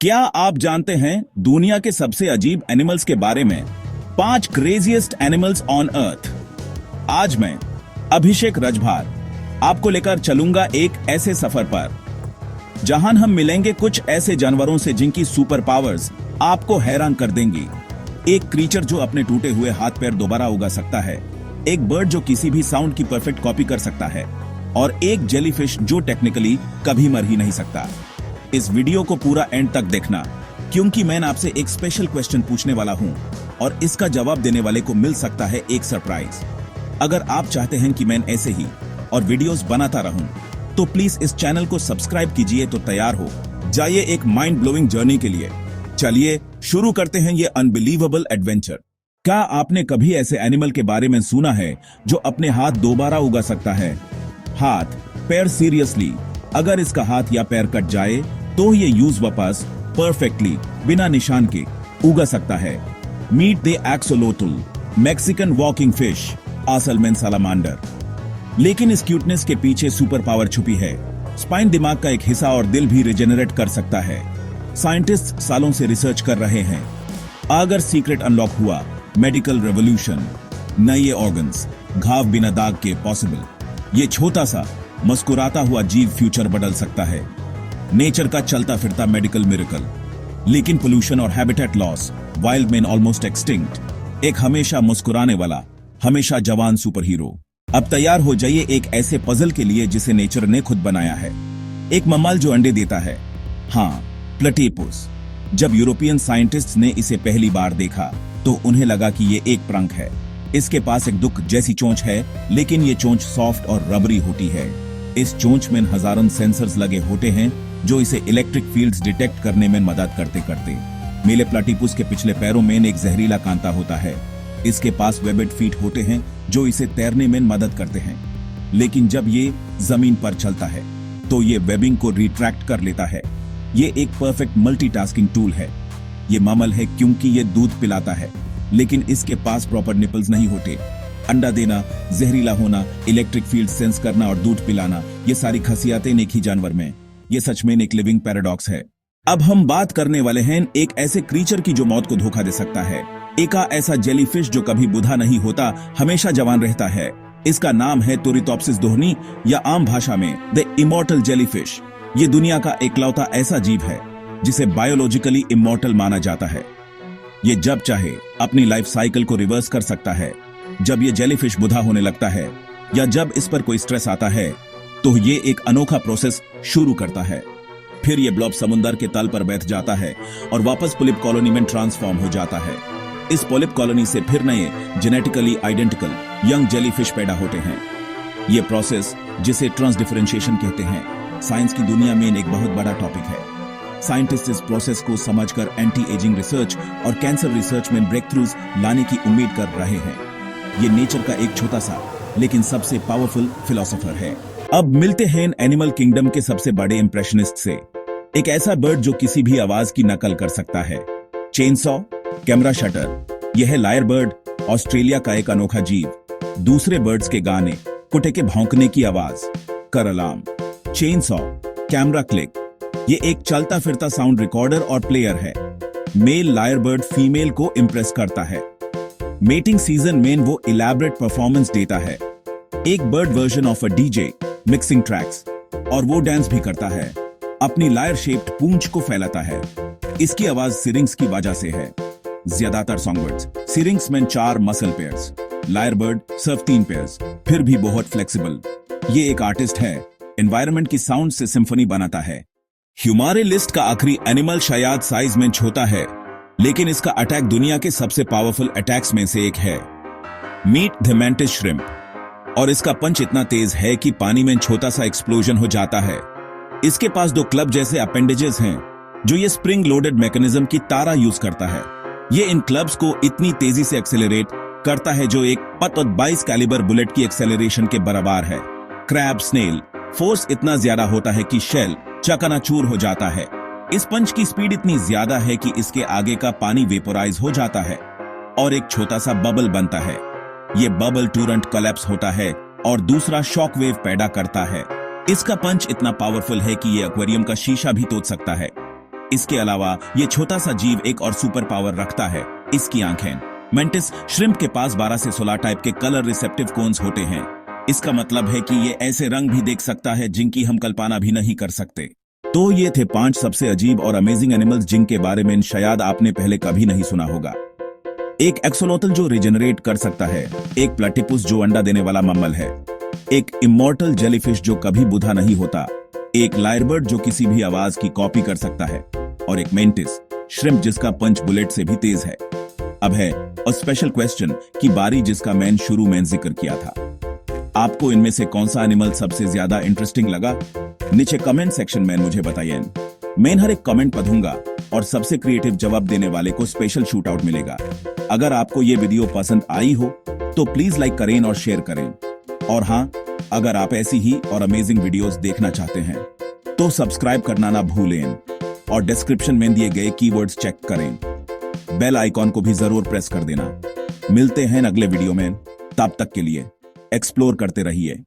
क्या आप जानते हैं दुनिया के सबसे अजीब एनिमल्स के बारे में? 5 क्रेजिएस्ट एनिमल्स ऑन अर्थ। आज मैं अभिषेक रजभार आपको लेकर चलूंगा एक ऐसे सफर पर जहां हम मिलेंगे कुछ ऐसे जानवरों से जिनकी सुपर पावर्स आपको हैरान कर देंगी। एक क्रीचर जो अपने टूटे हुए हाथ पैर दोबारा उगा सकता है, एक बर्ड जो किसी भी साउंड की परफेक्ट कॉपी कर सकता है, और एक जेलीफिश जो टेक्निकली कभी मर ही नहीं सकता। इस वीडियो को पूरा एंड तक देखना, क्योंकि मैं आपसे एक स्पेशल क्वेश्चन पूछने वाला हूं और इसका जवाब देने वाले को मिल सकता है एक सरप्राइज। अगर आप चाहते हैं कि मैं ऐसे ही और वीडियोस बनाता रहूं, तो प्लीज इस चैनल को सब्सक्राइब कीजिए। तो तैयार हो जाइए एक माइंड ब्लोइंग जर्नी के लिए। चलिए शुरू करते हैं ये अनबिलीवेबल एडवेंचर। क्या आपने कभी ऐसे एनिमल के बारे में सुना है जो अपने हाथ दोबारा उगा सकता है? हाथ पैर, सीरियसली, अगर इसका हाथ या पैर कट जाए तो ये यूज वापस परफेक्टली बिना निशान के उगा सकता है। Meet the axolotl, Mexican walking fish, आसलमेन सालामांडर। लेकिन इस क्यूटनेस के पीछे सुपर पावर छुपी है। स्पाइन दिमाग का एक हिस्सा और दिल भी रिजेनरेट कर सकता है। साइंटिस्ट सालों से रिसर्च कर रहे हैं। अगर सीक्रेट अनलॉक हुआ, मेडिकल रेवोल्यूशन, नए ऑर्गन्स, घाव बिना दाग के पॉसिबल। ये छोटा सा मुस्कुराता हुआ जीव फ्यूचर बदल सकता है। नेचर का चलता फिरता मेडिकल मिरेकल। लेकिन पोल्यूशन और habitat loss, wild man almost extinct. एक हमेशा मुस्कुराने वाला, हमेशा जवान सुपर हीरो। अब तैयार हो जाइए एक ऐसे पजल के लिए जिसे नेचर ने खुद बनाया है। एक मम्माल जो अंडे देता है, हाँ, प्लेटिपस। जब यूरोपियन साइंटिस्ट ने इसे पहली बार देखा तो उन्हें लगा कि ये एक प्रंख है। इसके पास एक दुख जैसी चोंच है, लेकिन ये चोंच सॉफ्ट और रबरी होती है। इस चोंच में हजारों सेंसर्स लगे होते हैं जो इसे इलेक्ट्रिक फील्ड्स डिटेक्ट करने में मदद करते। मेले प्लेटिपस के पिछले पैरों में एक जहरीला कांटा होता है। इसके पास वेबेड फीट होते हैं जो इसे तैरने में मदद करते हैं। लेकिन जब ये जमीन पर चलता है तो ये वेबिंग को रिट्रैक्ट कर लेता है। ये एक परफेक्ट मल्टीटास्किंग टूल है। ये मामल है क्योंकि ये दूध पिलाता है, लेकिन इसके पास प्रॉपर निपल्स नहीं होते। अंडा देना, जहरीला होना, इलेक्ट्रिक फील्ड सेंस करना और दूध पिलाना, ये सारी खासियतें एक ही जानवर में। ये सच में एक लिविंग पैराडॉक्स है। अब हम बात करने वाले हैं एक ऐसे क्रीचर की जो मौत को धोखा दे सकता है। एक ऐसा जेलीफिश जो कभी बुढ़ा नहीं होता, हमेशा जवान रहता है। इसका नाम है टोरिथॉप्सिस दोहनी, या आम भाषा में द इमॉर्टल जेलीफिश। ये दुनिया का एकलौता ऐसा जीव है जिसे बायोलॉजिकली इमॉर्टल माना जाता है। ये जब चाहे अपनी लाइफ साइकिल को रिवर्स कर सकता है। जब ये जेलीफिश बुढ़ा होने लगता है या जब इस पर कोई स्ट्रेस आता है तो ये एक अनोखा प्रोसेस शुरू करता है। फिर ये ब्लॉब समुद्र के तल पर बैठ जाता है और वापस पोलिप कॉलोनी में ट्रांसफॉर्म हो जाता है। इस पोलिप कॉलोनी से फिर नए जेनेटिकली आइडेंटिकल यंग जेलीफिश पैदा होते हैं। ये प्रोसेस, जिसे ट्रांसडिफरेंशिएशन कहते हैं, साइंस की दुनिया में एक बहुत बड़ा टॉपिक है। साइंटिस्ट इस प्रोसेस को समझकर एंटी एजिंग रिसर्च और कैंसर रिसर्च में ब्रेक थ्रूज लाने की उम्मीद कर रहे हैं। ये नेचर का एक छोटा सा लेकिन सबसे पावरफुल फिलोसोफर है। अब मिलते हैं एनिमल किंगडम के सबसे बड़े इंप्रेशनिस्ट से। एक ऐसा बर्ड जो किसी भी आवाज की नकल कर सकता है। Chainsaw, camera shutter. यह है लायर बर्ड, ऑस्ट्रेलिया का एक अनोखा जीव। दूसरे बर्ड्स के गाने, कुत्ते के भौंकने की आवाज, कर अलार्म। Chainsaw, camera click. ये एक चलता फिरता साउंड रिकॉर्डर और प्लेयर है। मेल लायर बर्ड फीमेल को इंप्रेस करता है। मेटिंग सीजन में वो इलैबोरेट परफॉर्मेंस देता है। एक bird version of a DJ, mixing tracks, और वो डांस भी करता है। अपनी लायर शेप्ड पूंछ को फैलाता है। इसकी आवाज सिरिंग्स की वजह से है। ज्यादातर सॉन्गबर्ड्स सिरिंग्स में 4 मसल पेयर्स, लायर बर्ड सिर्फ 3 पेयर्स, फिर भी बहुत फ्लेक्सिबल। ये एक आर्टिस्ट है, एनवायरनमेंट की साउंड से सिम्फनी बनाता है। हमारे लिस्ट का आखिरी एनिमल शायद साइज में छोटा है, लेकिन इसका अटैक दुनिया के सबसे पावरफुल अटैक्स में से एक है। Meet the mantis shrimp. और इसका पंच इतना तेज है कि पानी में छोटा सा एक्सप्लोजन हो जाता है। इसके पास 2 क्लब जैसे अपेंडेजेस हैं जो ये स्प्रिंग लोडेड मैकेनिज्म की तरह यूज करता है। ये इन क्लब्स को इतनी तेजी से एक्सेलरेट करता है जो एक 22 कैलिबर बुलेट की एक्सेलरेशन के बराबर है। क्रैब स्नेल, फोर्स इतना ज्यादा होता है कि शेल चकनाचूर हो जाता है। इस पंच की स्पीड इतनी ज्यादा है कि इसके आगे का पानी वेपोराइज हो जाता है और एक छोटा सा बबल बनता है। ये बबल टूरंट कोलैप्स होता है और दूसरा शॉक वेव पैदा करता है। इसका पंच इतना पावरफुल है कि ये एक्वेरियम का शीशा भी तोड़ सकता है। इसके अलावा ये छोटा सा जीव एक और सुपर पावर रखता है, इसकी आंखें। मेंटिस श्रिम्प के पास 12 से 16 टाइप के कलर रिसेप्टिव कोन्स होते हैं। इसका मतलब है कि ये ऐसे रंग भी देख सकता है जिनकी हम कल्पना भी नहीं कर सकते। तो ये थे 5 सबसे अजीब और अमेजिंग एनिमल्स जिनके बारे में शायद आपने पहले कभी नहीं सुना होगा। एक एक्सोलोटल जो रिजेनरेट कर सकता है, एक प्लेटिपस जो अंडा देने वाला मम्मल है, एक इमॉर्टल जेलीफिश जो कभी बुढ़ा नहीं होता, एक लायरबर्ड जो किसी भी आवाज की कॉपी कर सकता है, और एक मेंटिस श्रिम्प जिसका पंच बुलेट से भी तेज है। अब है और स्पेशल क्वेश्चन की बारी जिसका मैंने शुरू में जिक्र किया था। आपको इनमें से कौन सा एनिमल सबसे ज्यादा इंटरेस्टिंग लगा? नीचे कमेंट सेक्शन में मुझे बताइए। मैं हर एक कमेंट पढ़ूंगा और सबसे क्रिएटिव जवाब देने वाले को स्पेशल शूट आउट मिलेगा। अगर आपको ये वीडियो पसंद आई हो तो प्लीज लाइक करें और शेयर करें। और हाँ, अगर आप ऐसी ही और अमेजिंग वीडियोस देखना चाहते हैं तो सब्सक्राइब करना ना भूलें और डिस्क्रिप्शन में दिए गए कीवर्ड्स चेक करें। बेल आइकॉन को भी जरूर प्रेस कर देना। मिलते हैं अगले वीडियो में, तब तक के लिए एक्सप्लोर करते रहिए।